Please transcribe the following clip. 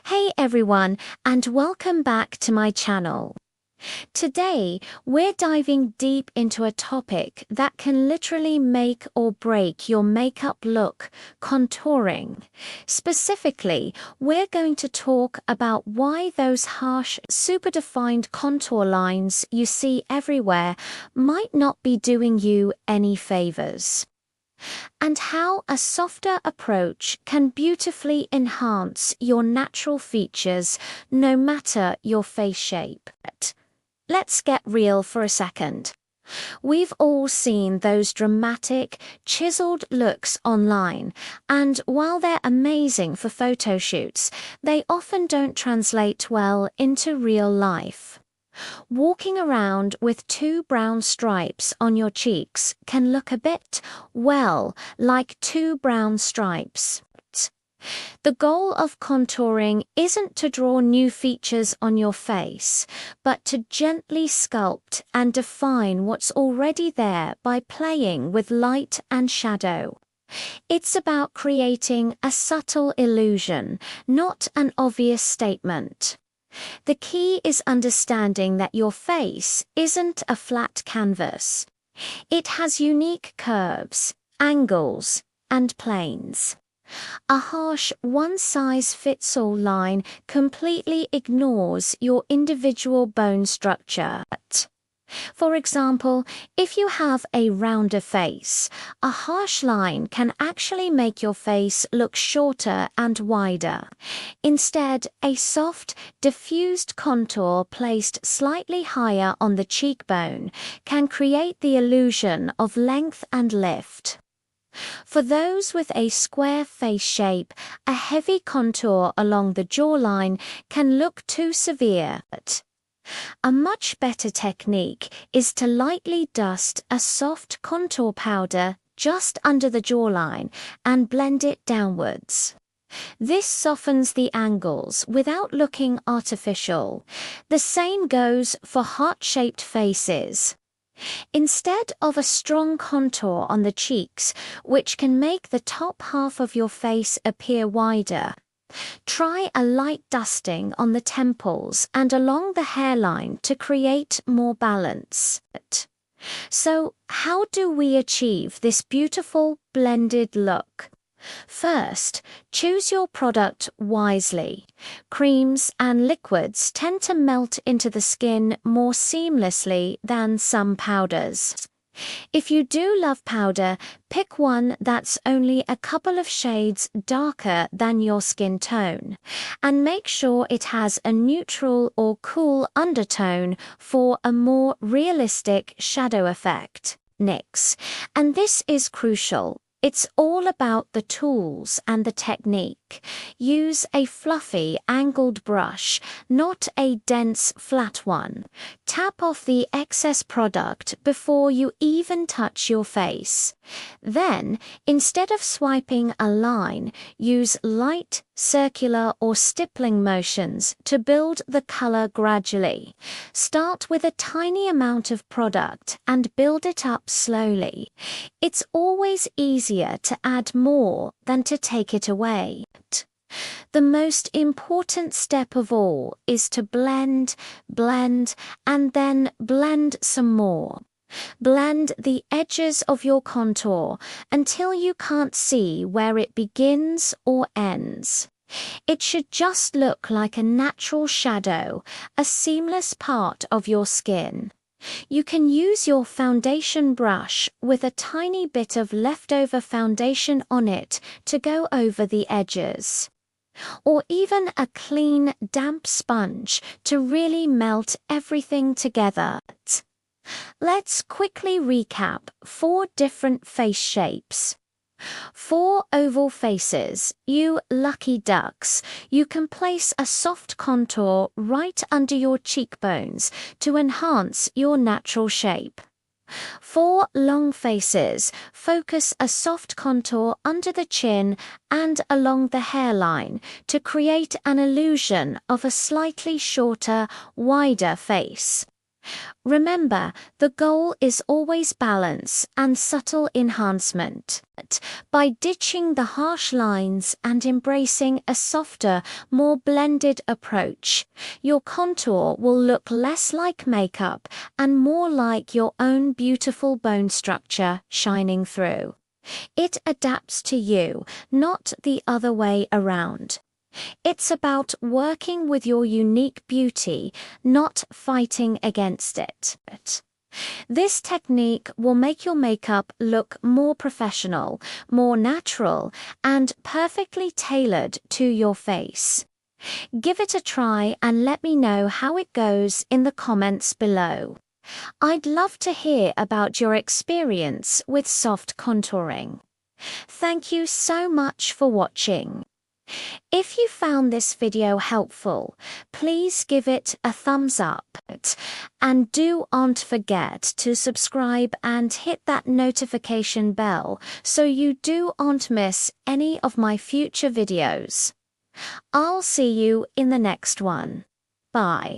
Hey everyone, and welcome back to my channel. Today, we're diving deep into a topic that can literally make or break your makeup look: contouring. Specifically, we're going to talk about why those harsh, super defined contour lines you see everywhere might not be doing you any favors, and how a softer approach can beautifully enhance your natural features no matter your face shape. Let's get real for a second. We've all seen those dramatic, chiseled looks online, and while they're amazing for photo shoots, they often don't translate well into real life. Walking around with two brown stripes on your cheeks can look a bit, well, like two brown stripes. The goal of contouring isn't to draw new features on your face, but to gently sculpt and define what's already there by playing with light and shadow. It's about creating a subtle illusion, not an obvious statement. The key is understanding that your face isn't a flat canvas. It has unique curves, angles, and planes. A harsh one-size-fits-all line completely ignores your individual bone structure. For example, if you have a rounder face, a harsh line can actually make your face look shorter and wider. Instead, a soft, diffused contour placed slightly higher on the cheekbone can create the illusion of length and lift. For those with a square face shape, a heavy contour along the jawline can look too severe. A much better technique is to lightly dust a soft contour powder just under the jawline and blend it downwards. This softens the angles without looking artificial. The same goes for heart-shaped faces. Instead of a strong contour on the cheeks, which can make the top half of your face appear wider, try a light dusting on the temples and along the hairline to create more balance. So, how do we achieve this beautiful blended look? First, choose your product wisely. Creams and liquids tend to melt into the skin more seamlessly than some powders. If you do love powder, pick one that's only a couple of shades darker than your skin tone, and make sure it has a neutral or cool undertone for a more realistic shadow effect. NYX, and this is crucial. It's all about the tools and the technique. Use a fluffy, angled brush, not a dense, flat one. Tap off the excess product before you even touch your face. Then, instead of swiping a line, use light, circular or stippling motions to build the color gradually. Start with a tiny amount of product and build it up slowly. It's always easier to add more than to take it away. The most important step of all is to blend, and then blend some more. Blend the edges of your contour until you can't see where it begins or ends. It should just look like a natural shadow, a seamless part of your skin. You can use your foundation brush with a tiny bit of leftover foundation on it to go over the edges, or even a clean, damp sponge to really melt everything together. Let's quickly recap 4 different face shapes. For oval faces, you lucky ducks, you can place a soft contour right under your cheekbones to enhance your natural shape. For long faces, focus a soft contour under the chin and along the hairline to create an illusion of a slightly shorter, wider face. Remember, the goal is always balance and subtle enhancement. By ditching the harsh lines and embracing a softer, more blended approach, your contour will look less like makeup and more like your own beautiful bone structure shining through. It adapts to you, not the other way around. It's about working with your unique beauty, not fighting against it. This technique will make your makeup look more professional, more natural, and perfectly tailored to your face. Give it a try and let me know how it goes in the comments below. I'd love to hear about your experience with soft contouring. Thank you so much for watching. If you found this video helpful, please give it a thumbs up and don't forget to subscribe and hit that notification bell so you don't miss any of my future videos. I'll see you in the next one. Bye.